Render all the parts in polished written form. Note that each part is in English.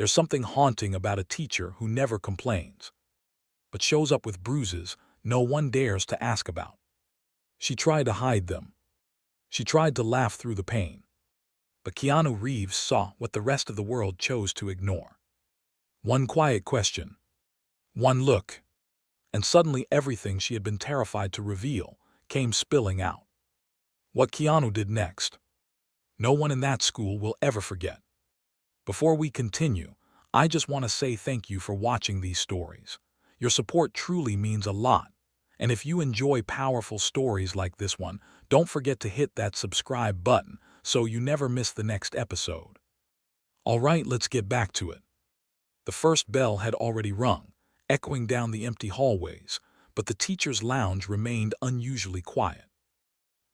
There's something haunting about a teacher who never complains, but shows up with bruises no one dares to ask about. She tried to hide them. She tried to laugh through the pain. But Keanu Reeves saw what the rest of the world chose to ignore. One quiet question, one look, and suddenly everything she had been terrified to reveal came spilling out. What Keanu did next, no one in that school will ever forget. Before we continue, I just want to say thank you for watching these stories. Your support truly means a lot. And if you enjoy powerful stories like this one, don't forget to hit that subscribe button so you never miss the next episode. Alright, let's get back to it. The first bell had already rung, echoing down the empty hallways, but the teacher's lounge remained unusually quiet.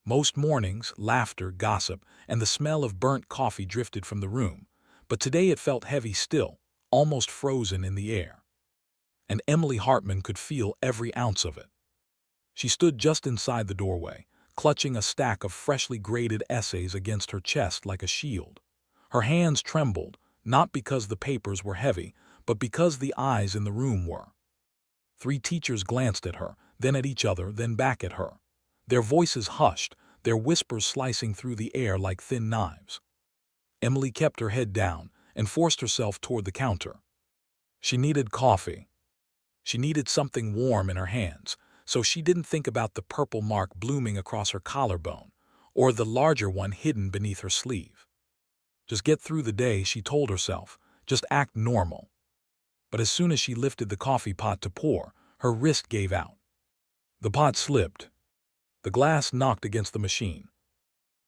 Most mornings, laughter, gossip, and the smell of burnt coffee drifted from the room, but today it felt heavy still, almost frozen in the air. And Emily Hartman could feel every ounce of it. She stood just inside the doorway, clutching a stack of freshly graded essays against her chest like a shield. Her hands trembled, not because the papers were heavy, but because the eyes in the room were. 3 teachers glanced at her, then at each other, then back at her. Their voices hushed, their whispers slicing through the air like thin knives. Emily kept her head down and forced herself toward the counter. She needed coffee. She needed something warm in her hands, so she didn't think about the purple mark blooming across her collarbone, or the larger one hidden beneath her sleeve. Just get through the day, she told herself, just act normal. But as soon as she lifted the coffee pot to pour, her wrist gave out. The pot slipped. The glass knocked against the machine.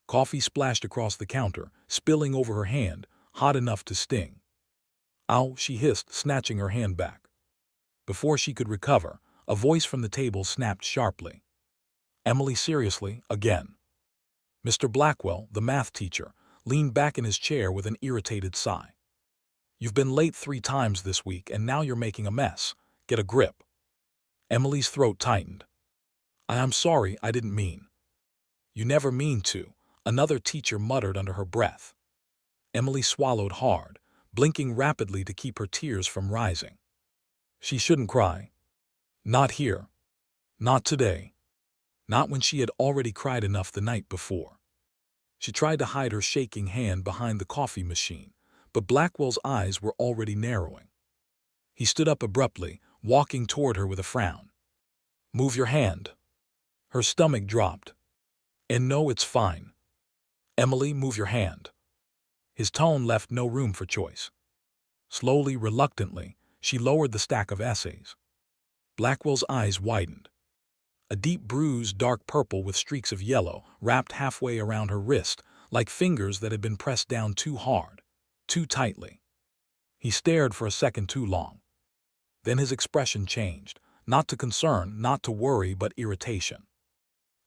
Coffee splashed across the counter, spilling over her hand, hot enough to sting. "Ow," she hissed, snatching her hand back. Before she could recover, a voice from the table snapped sharply. "Emily, seriously, again." Mr. Blackwell, the math teacher, leaned back in his chair with an irritated sigh. "You've been late 3 times this week, and now you're making a mess. Get a grip." Emily's throat tightened. "I'm sorry, I didn't mean." "You never mean to," another teacher muttered under her breath. Emily swallowed hard, blinking rapidly to keep her tears from rising. She shouldn't cry. Not here. Not today. Not when she had already cried enough the night before. She tried to hide her shaking hand behind the coffee machine, but Blackwell's eyes were already narrowing. He stood up abruptly, walking toward her with a frown. "Move your hand." Her stomach dropped. "And no, it's fine. Emily, move your hand." His tone left no room for choice. Slowly, reluctantly, she lowered the stack of essays. Blackwell's eyes widened. A deep bruise, dark purple with streaks of yellow, wrapped halfway around her wrist, like fingers that had been pressed down too hard, too tightly. He stared for a second too long. Then his expression changed, not to concern, not to worry, but irritation.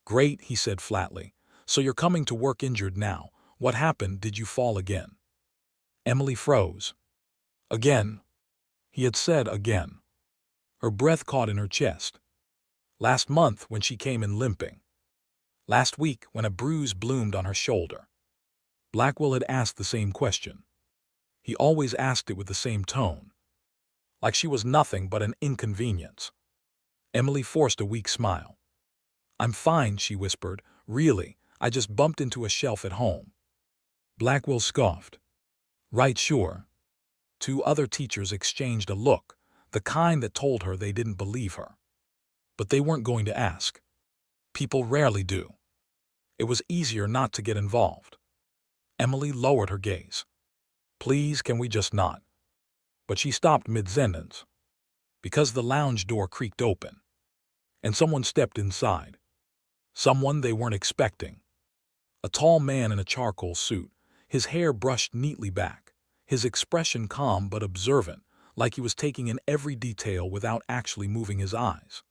"Great," he said flatly. "So you're coming to work injured now. What happened? Did you fall again?" Emily froze. "Again?" He had said again. Her breath caught in her chest. Last month when she came in limping. Last week when a bruise bloomed on her shoulder. Blackwell had asked the same question. He always asked it with the same tone. Like she was nothing but an inconvenience. Emily forced a weak smile. "I'm fine," she whispered. "Really, I just bumped into a shelf at home." Blackwell scoffed. "Right, sure." 2 other teachers exchanged a look, the kind that told her they didn't believe her. But they weren't going to ask. People rarely do. It was easier not to get involved. Emily lowered her gaze. "Please, can we just not?" But she stopped mid-sentence, because the lounge door creaked open, and someone stepped inside. Someone they weren't expecting. A tall man in a charcoal suit, his hair brushed neatly back, his expression calm but observant, like he was taking in every detail without actually moving his eyes.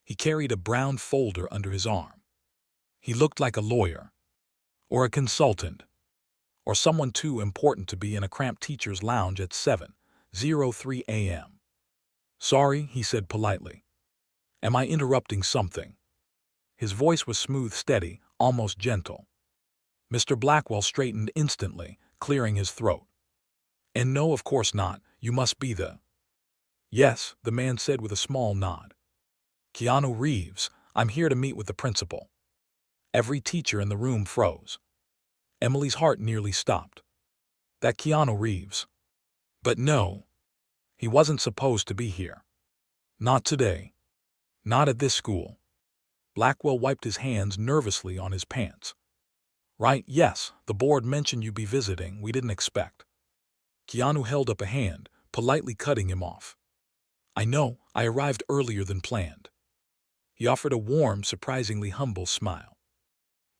He carried a brown folder under his arm. He looked like a lawyer, or a consultant, or someone too important to be in a cramped teacher's lounge at 7:03 a.m. "Sorry," he said politely. "Am I interrupting something?" His voice was smooth, steady, almost gentle. Mr. Blackwell straightened instantly, clearing his throat. And no, of course not. You must be the— Yes, the man said with a small nod. Keanu Reeves, I'm here to meet with the principal. Every teacher in the room froze. Emily's heart nearly stopped. That Keanu Reeves. But no, he wasn't supposed to be here. Not today. Not at this school. Blackwell wiped his hands nervously on his pants. Right, yes, the board mentioned you'd be visiting. We didn't expect. Keanu held up a hand, politely cutting him off. I know, I arrived earlier than planned. He offered a warm, surprisingly humble smile.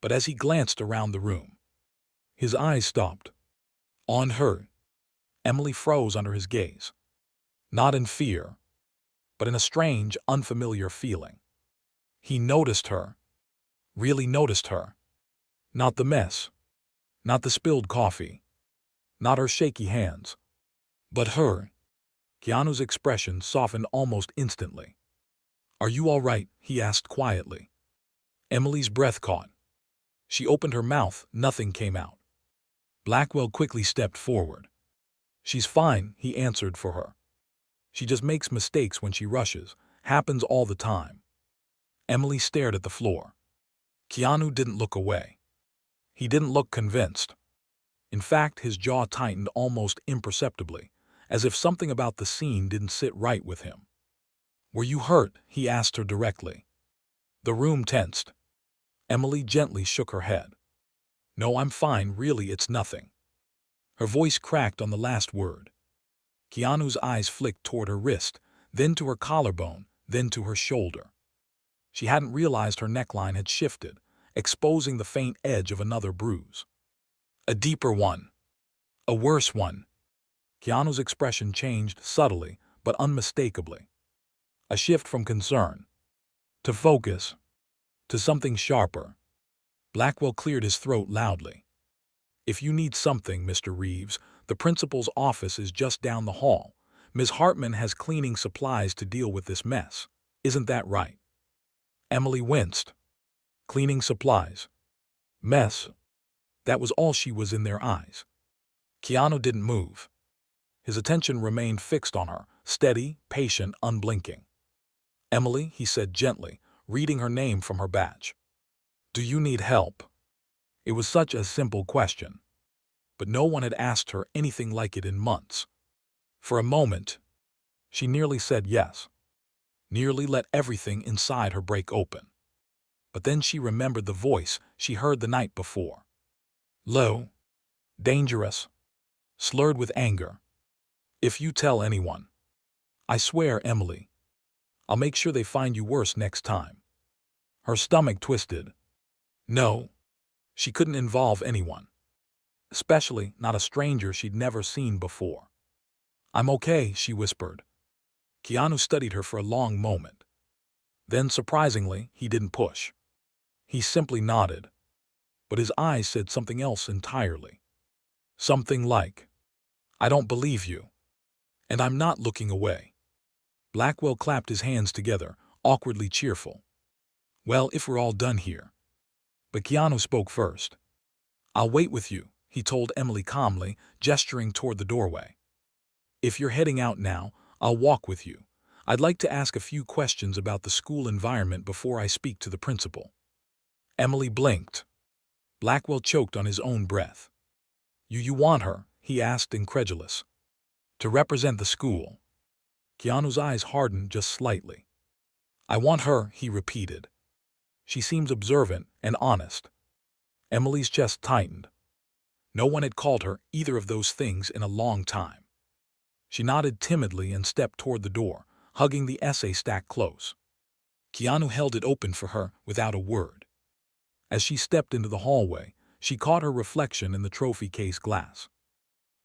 But as he glanced around the room, his eyes stopped. On her. Emily froze under his gaze. Not in fear, but in a strange, unfamiliar feeling. He noticed her. Really noticed her. Not the mess. Not the spilled coffee. Not her shaky hands. But her. Keanu's expression softened almost instantly. Are you all right? He asked quietly. Emily's breath caught. She opened her mouth, nothing came out. Blackwell quickly stepped forward. She's fine, he answered for her. She just makes mistakes when she rushes. Happens all the time. Emily stared at the floor. Keanu didn't look away. He didn't look convinced. In fact, his jaw tightened almost imperceptibly, as if something about the scene didn't sit right with him. Were you hurt? He asked her directly. The room tensed. Emily gently shook her head. No, I'm fine, really, it's nothing. Her voice cracked on the last word. Keanu's eyes flicked toward her wrist, then to her collarbone, then to her shoulder. She hadn't realized her neckline had shifted, exposing the faint edge of another bruise. A deeper one. A worse one. Keanu's expression changed subtly, but unmistakably. A shift from concern to focus, to something sharper. Blackwell cleared his throat loudly. If you need something, Mr. Reeves, the principal's office is just down the hall. Ms. Hartman has cleaning supplies to deal with this mess. Isn't that right? Emily winced. Cleaning supplies. Mess. That was all she was in their eyes. Keanu didn't move. His attention remained fixed on her, steady, patient, unblinking. Emily, he said gently, reading her name from her badge. Do you need help? It was such a simple question. But no one had asked her anything like it in months. For a moment, she nearly said yes. Nearly let everything inside her break open. But then she remembered the voice she heard the night before. Low. Dangerous. Slurred with anger. If you tell anyone. I swear, Emily. I'll make sure they find you worse next time. Her stomach twisted. No. She couldn't involve anyone. Especially not a stranger she'd never seen before. I'm okay, she whispered. Keanu studied her for a long moment. Then, surprisingly, he didn't push. He simply nodded. But his eyes said something else entirely. Something like, I don't believe you. And I'm not looking away. Blackwell clapped his hands together, awkwardly cheerful. Well, if we're all done here. But Keanu spoke first. I'll wait with you, he told Emily calmly, gesturing toward the doorway. If you're heading out now, I'll walk with you. I'd like to ask a few questions about the school environment before I speak to the principal. Emily blinked. Blackwell choked on his own breath. You want her? He asked, incredulous. To represent the school. Keanu's eyes hardened just slightly. I want her, he repeated. She seems observant and honest. Emily's chest tightened. No one had called her either of those things in a long time. She nodded timidly and stepped toward the door, hugging the essay stack close. Keanu held it open for her without a word. As she stepped into the hallway, she caught her reflection in the trophy case glass.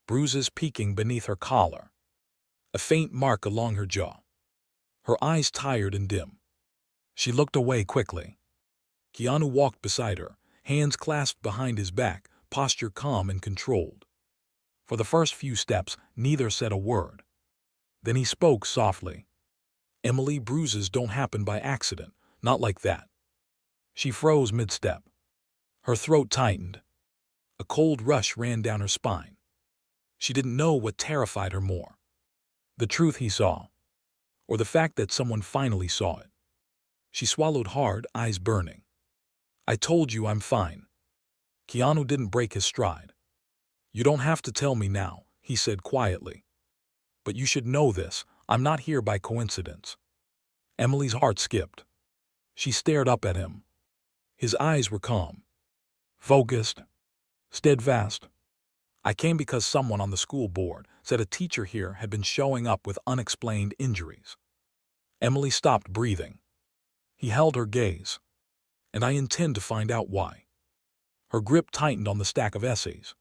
Bruises peeking beneath her collar. A faint mark along her jaw. Her eyes tired and dim. She looked away quickly. Keanu walked beside her, hands clasped behind his back, posture calm and controlled. For the first few steps, neither said a word. Then he spoke softly. Emily, bruises don't happen by accident, not like that. She froze mid-step. Her throat tightened. A cold rush ran down her spine. She didn't know what terrified her more. The truth he saw, or the fact that someone finally saw it. She swallowed hard, eyes burning. I told you I'm fine. Keanu didn't break his stride. You don't have to tell me now, he said quietly. But you should know this, I'm not here by coincidence. Emily's heart skipped. She stared up at him. His eyes were calm, focused, steadfast. I came because someone on the school board said a teacher here had been showing up with unexplained injuries. Emily stopped breathing. He held her gaze. And I intend to find out why. Her grip tightened on the stack of essays.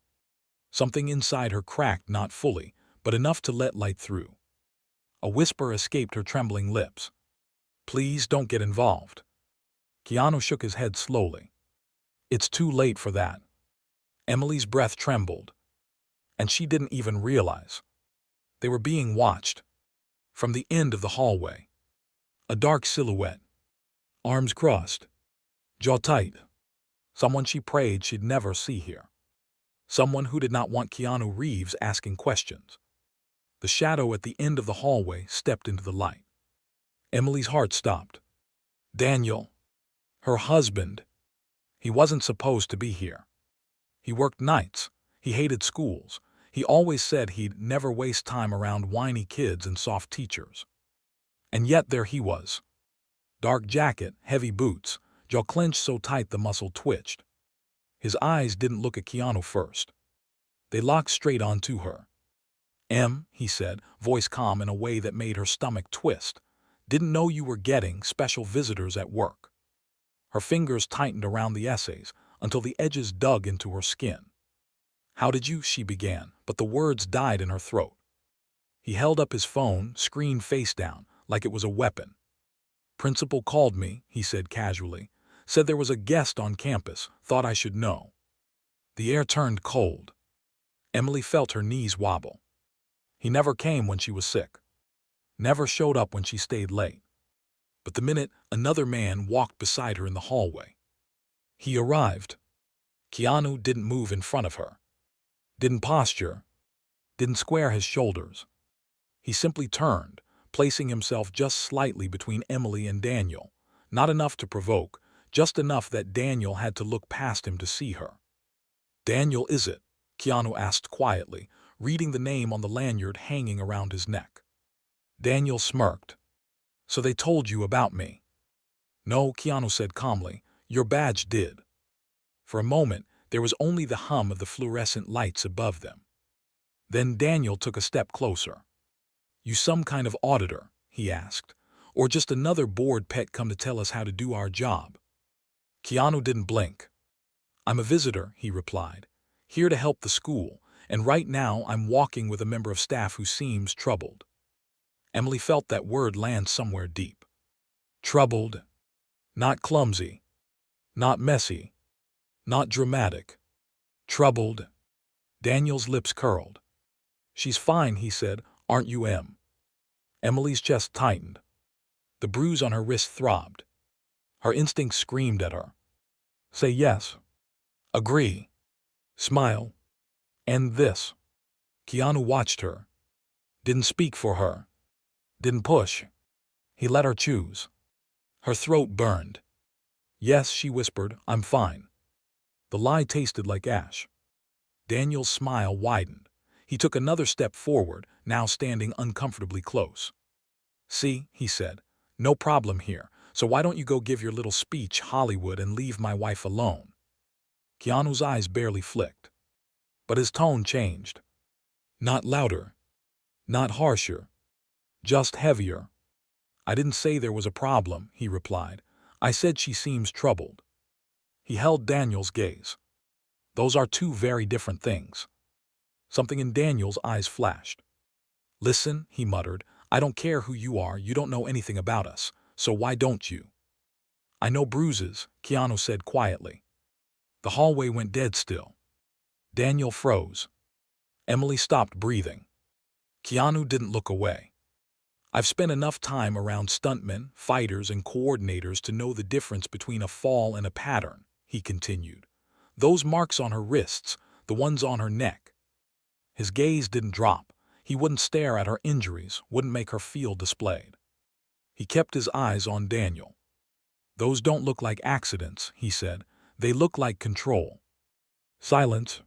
Something inside her cracked, not fully, but enough to let light through. A whisper escaped her trembling lips. Please don't get involved. Keanu shook his head slowly. It's too late for that. Emily's breath trembled. And she didn't even realize. They were being watched. From the end of the hallway. A dark silhouette. Arms crossed. Jaw tight. Someone she prayed she'd never see here. Someone who did not want Keanu Reeves asking questions. The shadow at the end of the hallway stepped into the light. Emily's heart stopped. Daniel. Her husband. He wasn't supposed to be here. He worked nights. He hated schools. He always said he'd never waste time around whiny kids and soft teachers. And yet there he was. Dark jacket, heavy boots, jaw clenched so tight the muscle twitched. His eyes didn't look at Keanu first. They locked straight onto her. He said, voice calm in a way that made her stomach twist. Didn't know you were getting special visitors at work. Her fingers tightened around the essays until the edges dug into her skin. How did you, she began, but the words died in her throat. He held up his phone, screen face down, like it was a weapon. Principal called me, he said casually. Said there was a guest on campus, thought I should know. The air turned cold. Emily felt her knees wobble. He never came when she was sick. Never showed up when she stayed late. But the minute another man walked beside her in the hallway. He arrived. Keanu didn't move in front of her. Didn't posture. Didn't square his shoulders. He simply turned, placing himself just slightly between Emily and Daniel. Not enough to provoke, just enough that Daniel had to look past him to see her. Daniel, is it? Keanu asked quietly, reading the name on the lanyard hanging around his neck. Daniel smirked. So they told you about me? No, Keanu said calmly. Your badge did. For a moment, there was only the hum of the fluorescent lights above them. Then Daniel took a step closer. You some kind of auditor? He asked. Or just another bored pet come to tell us how to do our job? Keanu didn't blink. I'm a visitor, he replied. Here to help the school, and right now I'm walking with a member of staff who seems troubled. Emily felt that word land somewhere deep. Troubled. Not clumsy. Not messy. Not dramatic. Troubled. Daniel's lips curled. She's fine, he said. Aren't you, Em? Emily's chest tightened. The bruise on her wrist throbbed. Her instinct screamed at her. Say yes. Agree. Smile. End this. Keanu watched her. Didn't speak for her. Didn't push. He let her choose. Her throat burned. Yes, she whispered, I'm fine. The lie tasted like ash. Daniel's smile widened. He took another step forward, now standing uncomfortably close. See, he said, no problem here, so why don't you go give your little speech, Hollywood, and leave my wife alone? Keanu's eyes barely flicked. But his tone changed. Not louder. Not harsher. Just heavier. I didn't say there was a problem, he replied. I said she seems troubled. He held Daniel's gaze. Those are two very different things. Something in Daniel's eyes flashed. Listen, he muttered, I don't care who you are, you don't know anything about us, so why don't you? I know Bruises, Keanu said quietly. The hallway went dead still. Daniel froze. Emily stopped breathing. Keanu didn't look away. I've spent enough time around stuntmen, fighters, and coordinators to know the difference between a fall and a pattern, he continued. Those marks on her wrists, the ones on her neck. His gaze didn't drop. He wouldn't stare at her injuries, wouldn't make her feel displayed. He kept his eyes on Daniel. "Those don't look like accidents," he said. "They look like control." Silence.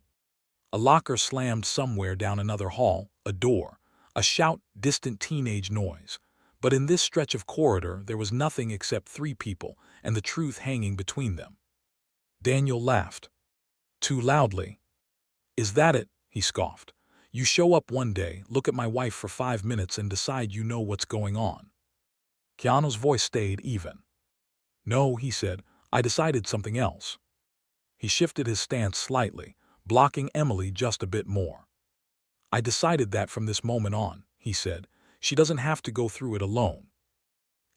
A locker slammed somewhere down another hall, a door, a shout, distant teenage noise. But in this stretch of corridor there was nothing except three people and the truth hanging between them. Daniel laughed. Too loudly. "Is that it?" he scoffed. "You show up one day, look at my wife for 5 minutes and decide you know what's going on." Keanu's voice stayed even. "No," he said, "I decided something else." He shifted his stance slightly, blocking Emily just a bit more. "I decided that from this moment on," he said. "She doesn't have to go through it alone."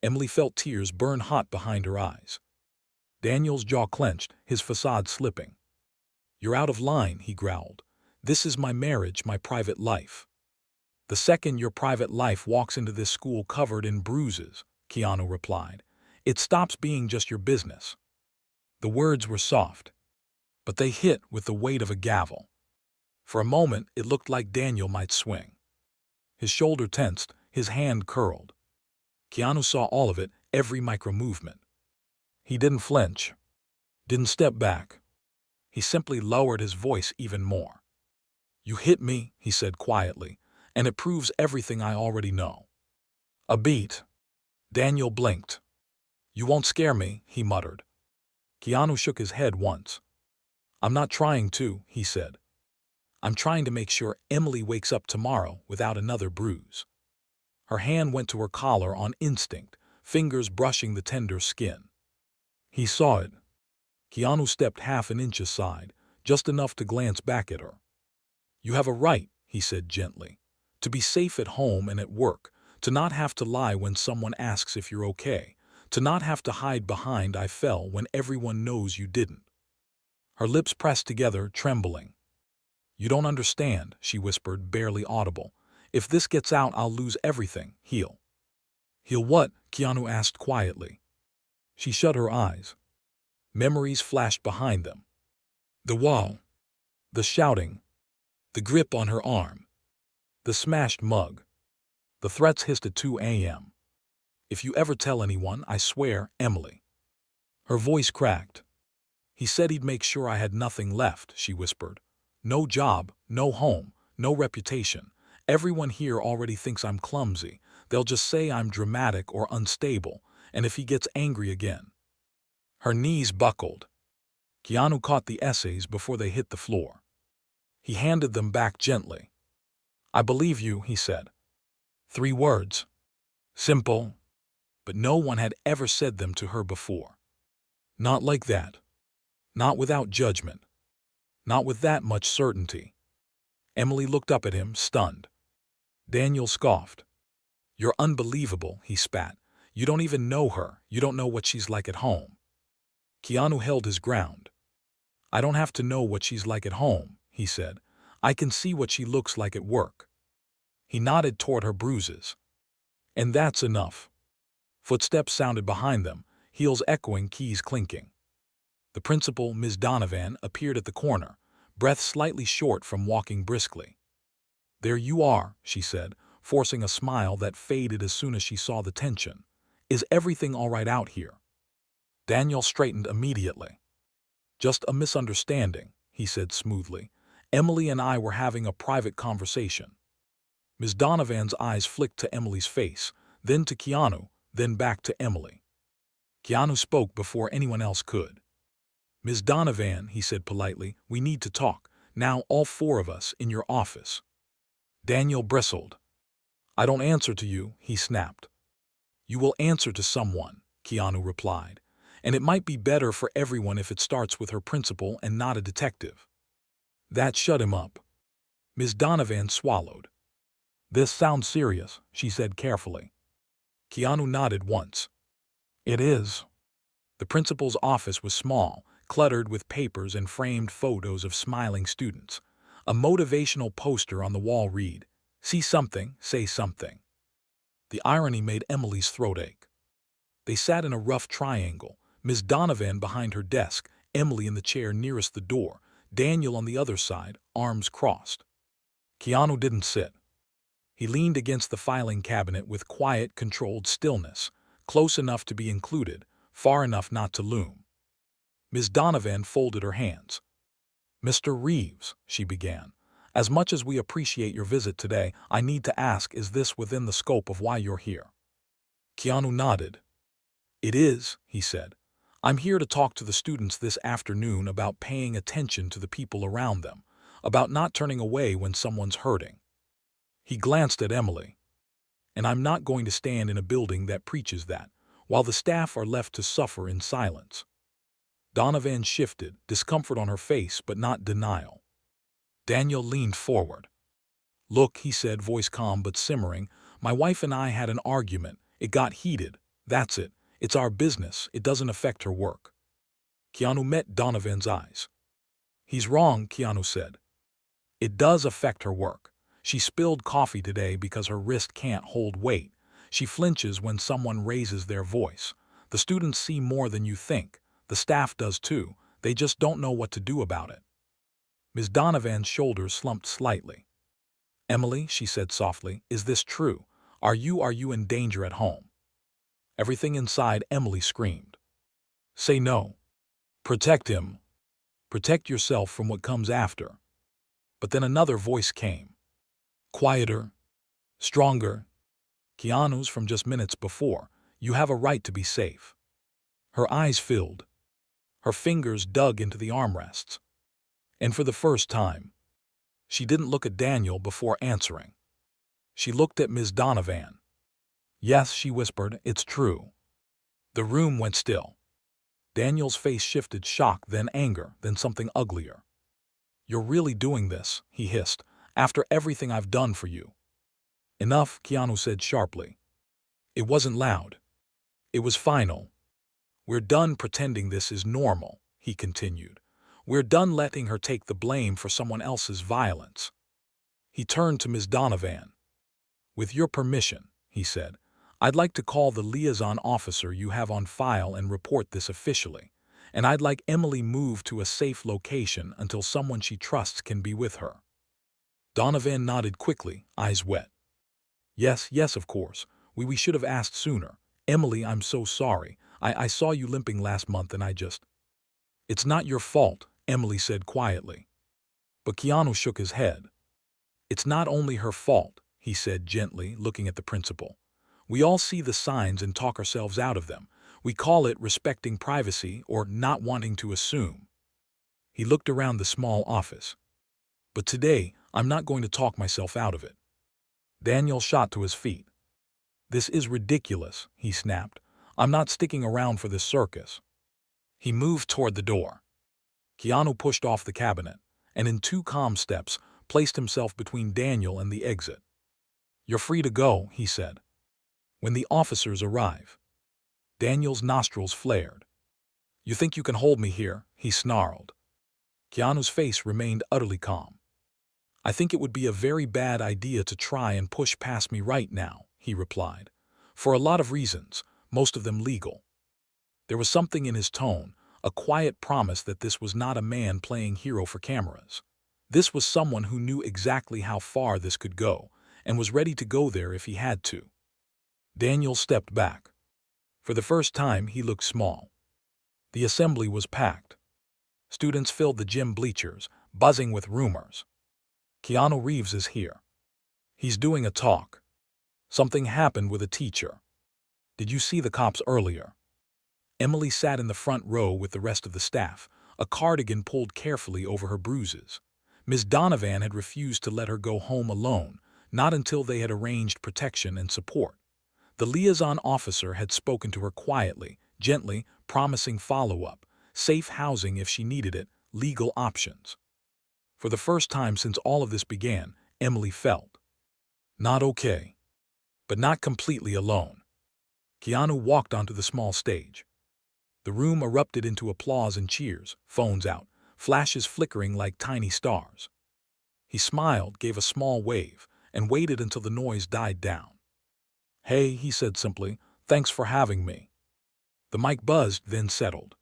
Emily felt tears burn hot behind her eyes. Daniel's jaw clenched, his facade slipping. "You're out of line," he growled. "This is my marriage, my private life." "The second your private life walks into this school covered in bruises," Keanu replied, "it stops being just your business." The words were soft, but they hit with the weight of a gavel. For a moment, it looked like Daniel might swing. His shoulder tensed, his hand curled. Keanu saw all of it, every micro-movement. He didn't flinch, didn't step back. He simply lowered his voice even more. "You hit me," he said quietly, "and it proves everything I already know." A beat. Daniel blinked. "You won't scare me," he muttered. Keanu shook his head once. "I'm not trying to," he said. "I'm trying to make sure Emily wakes up tomorrow without another bruise." Her hand went to her collar on instinct, fingers brushing the tender skin. He saw it. Keanu stepped half an inch aside, just enough to glance back at her. "You have a right," he said gently, "to be safe at home and at work, to not have to lie when someone asks if you're okay, to not have to hide behind 'I fell' when everyone knows you didn't." Her lips pressed together, trembling. "You don't understand," she whispered, barely audible. "If this gets out, I'll lose everything. He'll." "He'll what?" Keanu asked quietly. She shut her eyes. Memories flashed behind them. The wall. The shouting. The grip on her arm. The smashed mug. The threats hissed at 2 a.m. "If you ever tell anyone, I swear, Emily." Her voice cracked. "He said he'd make sure I had nothing left," she whispered. "No job, no home, no reputation. Everyone here already thinks I'm clumsy. They'll just say I'm dramatic or unstable, and if he gets angry again." Her knees buckled. Keanu caught the essays before they hit the floor. He handed them back gently. "I believe you," he said. 3 words. Simple. But no one had ever said them to her before. Not like that. Not without judgment. Not with that much certainty. Emily looked up at him, stunned. Daniel scoffed. "You're unbelievable," he spat. "You don't even know her. You don't know what she's like at home." Keanu held his ground. "I don't have to know what she's like at home," he said. "I can see what she looks like at work." He nodded toward her bruises. "And that's enough." Footsteps sounded behind them, heels echoing, keys clinking. The principal, Ms. Donovan, appeared at the corner, breath slightly short from walking briskly. "There you are," she said, forcing a smile that faded as soon as she saw the tension. "Is everything all right out here?" Daniel straightened immediately. "Just a misunderstanding," he said smoothly. "Emily and I were having a private conversation." Ms. Donovan's eyes flicked to Emily's face, then to Keanu, then back to Emily. Keanu spoke before anyone else could. "Ms. Donovan," he said politely, "we need to talk. Now, all 4 of us, in your office." Daniel bristled. "I don't answer to you," he snapped. "You will answer to someone," Keanu replied. "And it might be better for everyone if it starts with her principal and not a detective." That shut him up. Ms. Donovan swallowed. "This sounds serious," she said carefully. Keanu nodded once. "It is." The principal's office was small, cluttered with papers and framed photos of smiling students. A motivational poster on the wall read, "See something, say something." The irony made Emily's throat ache. They sat in a rough triangle, Ms. Donovan behind her desk, Emily in the chair nearest the door, Daniel on the other side, arms crossed. Keanu didn't sit. He leaned against the filing cabinet with quiet, controlled stillness, close enough to be included, far enough not to loom. Ms. Donovan folded her hands. "Mr. Reeves," she began, "as much as we appreciate your visit today, I need to ask, is this within the scope of why you're here?" Keanu nodded. "It is," he said. "I'm here to talk to the students this afternoon about paying attention to the people around them, about not turning away when someone's hurting." He glanced at Emily. "And I'm not going to stand in a building that preaches that, while the staff are left to suffer in silence." Donovan shifted, discomfort on her face but not denial. Daniel leaned forward. "Look," he said, voice calm but simmering, "my wife and I had an argument. It got heated. That's it. It's our business. It doesn't affect her work." Keanu met Donovan's eyes. "He's wrong," Keanu said. "It does affect her work. She spilled coffee today because her wrist can't hold weight. She flinches when someone raises their voice. The students see more than you think. The staff does too. They just don't know what to do about it." Ms. Donovan's shoulders slumped slightly. "Emily," she said softly, "is this true? Are you in danger at home?" Everything inside Emily screamed. "Say no. Protect him. Protect yourself from what comes after." But then another voice came. Quieter. Stronger. Keanu's from just minutes before. "You have a right to be safe." Her eyes filled. Her fingers dug into the armrests. And for the first time, she didn't look at Daniel before answering. She looked at Ms. Donovan. "Yes," she whispered, "it's true." The room went still. Daniel's face shifted, shock, then anger, then something uglier. "You're really doing this," he hissed, "after everything I've done for you." "Enough," Keanu said sharply. It wasn't loud. It was final. "We're done pretending this is normal," he continued. "We're done letting her take the blame for someone else's violence." He turned to Ms. Donovan. "With your permission," he said, "I'd like to call the liaison officer you have on file and report this officially. And I'd like Emily moved to a safe location until someone she trusts can be with her." Donovan nodded quickly, eyes wet. "Yes, yes, of course. We should have asked sooner. Emily, I'm so sorry. I saw you limping last month and I just—" "It's not your fault," Emily said quietly. But Keanu shook his head. "It's not only her fault," he said gently, looking at the principal. "We all see the signs and talk ourselves out of them. We call it respecting privacy or not wanting to assume." He looked around the small office. "But today, I'm not going to talk myself out of it." Daniel shot to his feet. "This is ridiculous," he snapped. "I'm not sticking around for this circus." He moved toward the door. Keanu pushed off the cabinet, and in 2 calm steps, placed himself between Daniel and the exit. "You're free to go," he said. "When the officers arrive." Daniel's nostrils flared. "You think you can hold me here?" he snarled. Keanu's face remained utterly calm. "I think it would be a very bad idea to try and push past me right now," he replied. "For a lot of reasons, most of them legal." There was something in his tone, a quiet promise that this was not a man playing hero for cameras. This was someone who knew exactly how far this could go, and was ready to go there if he had to. Daniel stepped back. For the first time, he looked small. The assembly was packed. Students filled the gym bleachers, buzzing with rumors. "Keanu Reeves is here. He's doing a talk. Something happened with a teacher. Did you see the cops earlier?" Emily sat in the front row with the rest of the staff, a cardigan pulled carefully over her bruises. Ms. Donovan had refused to let her go home alone, not until they had arranged protection and support. The liaison officer had spoken to her quietly, gently, promising follow-up, safe housing if she needed it, legal options. For the first time since all of this began, Emily felt not okay, but not completely alone. Keanu walked onto the small stage. The room erupted into applause and cheers, phones out, flashes flickering like tiny stars. He smiled, gave a small wave, and waited until the noise died down. "Hey," he said simply, "thanks for having me." The mic buzzed, then settled.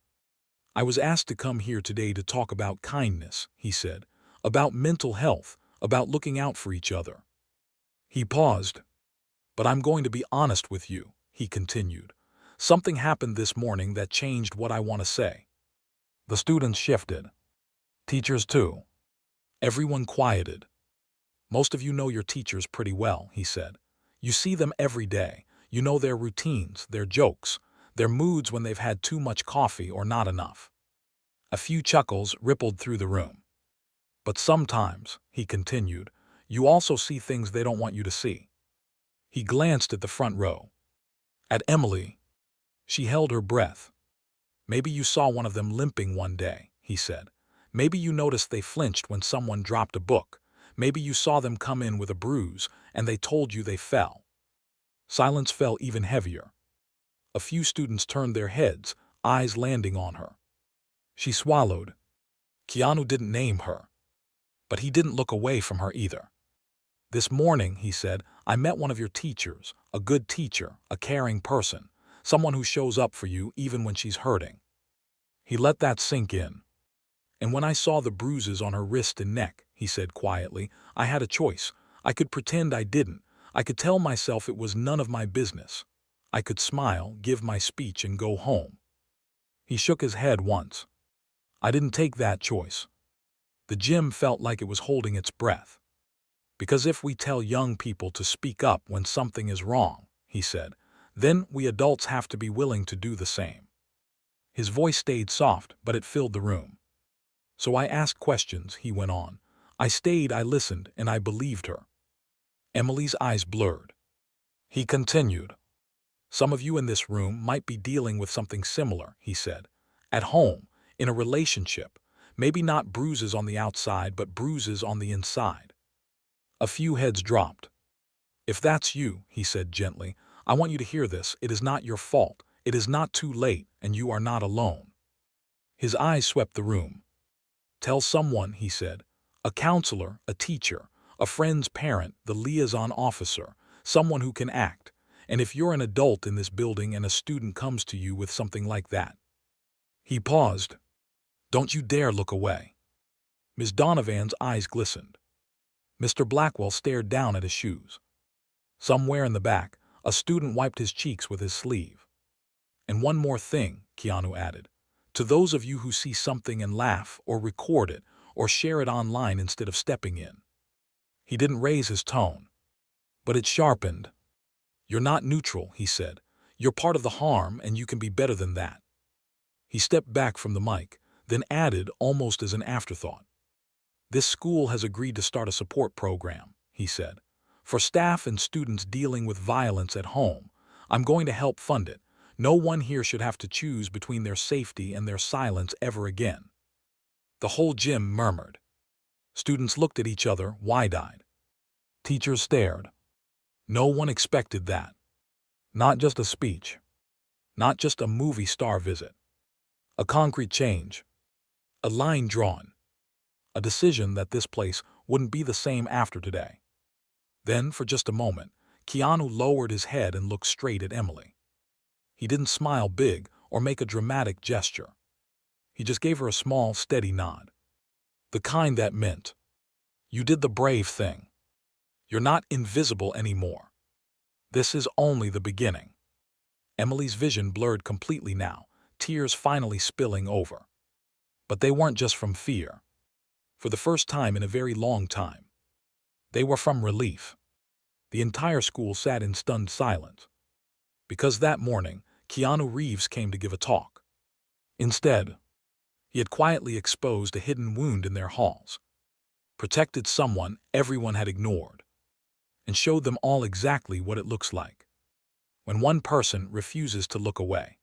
"I was asked to come here today to talk about kindness," he said, "about mental health, about looking out for each other. He paused. But I'm going to be honest with you, he continued. Something happened this morning that changed what I want to say. The students shifted. Teachers too. Everyone quieted. Most of you know your teachers pretty well, he said. You see them every day. You know their routines, their jokes, their moods when they've had too much coffee or not enough. A few chuckles rippled through the room. But sometimes, he continued, you also see things they don't want you to see. He glanced at the front row. At Emily. She held her breath. Maybe you saw one of them limping one day, he said. Maybe you noticed they flinched when someone dropped a book. Maybe you saw them come in with a bruise and they told you they fell. Silence fell even heavier. A few students turned their heads, eyes landing on her. She swallowed. Keanu didn't name her. But he didn't look away from her either. This morning, he said, I met one of your teachers, a good teacher, a caring person, someone who shows up for you even when she's hurting. He let that sink in. And when I saw the bruises on her wrist and neck, he said quietly, I had a choice. I could pretend I didn't. I could tell myself it was none of my business. I could smile, give my speech, and go home. He shook his head once. I didn't take that choice. The gym felt like it was holding its breath. Because if we tell young people to speak up when something is wrong, he said, then we adults have to be willing to do the same. His voice stayed soft, but it filled the room. So I asked questions, he went on. I stayed, I listened, and I believed her. Emily's eyes blurred. He continued. Some of you in this room might be dealing with something similar, he said. At home, in a relationship, maybe not bruises on the outside, but bruises on the inside. A few heads dropped. If that's you, he said gently, I want you to hear this. It is not your fault. It is not too late, and you are not alone. His eyes swept the room. Tell someone, he said, a counselor, a teacher, a friend's parent, the liaison officer, someone who can act. And if you're an adult in this building and a student comes to you with something like that. He paused. Don't you dare look away. Ms. Donovan's eyes glistened. Mr. Blackwell stared down at his shoes. Somewhere in the back, a student wiped his cheeks with his sleeve. And one more thing, Keanu added. To those of you who see something and laugh, or record it, or share it online instead of stepping in. He didn't raise his tone. But it sharpened. You're not neutral, he said. You're part of the harm, and you can be better than that. He stepped back from the mic, then added almost as an afterthought. This school has agreed to start a support program, he said. For staff and students dealing with violence at home, I'm going to help fund it. No one here should have to choose between their safety and their silence ever again. The whole gym murmured. Students looked at each other, wide-eyed. Teachers stared. No one expected that. Not just a speech. Not just a movie star visit. A concrete change. A line drawn. A decision that this place wouldn't be the same after today. Then, for just a moment, Keanu lowered his head and looked straight at Emily. He didn't smile big or make a dramatic gesture. He just gave her a small, steady nod. The kind that meant, you did the brave thing. You're not invisible anymore. This is only the beginning. Emily's vision blurred completely now, tears finally spilling over. But they weren't just from fear. For the first time in a very long time. They were from relief. The entire school sat in stunned silence. Because that morning, Keanu Reeves came to give a talk. Instead, he had quietly exposed a hidden wound in their halls, protected someone everyone had ignored, and showed them all exactly what it looks like when one person refuses to look away.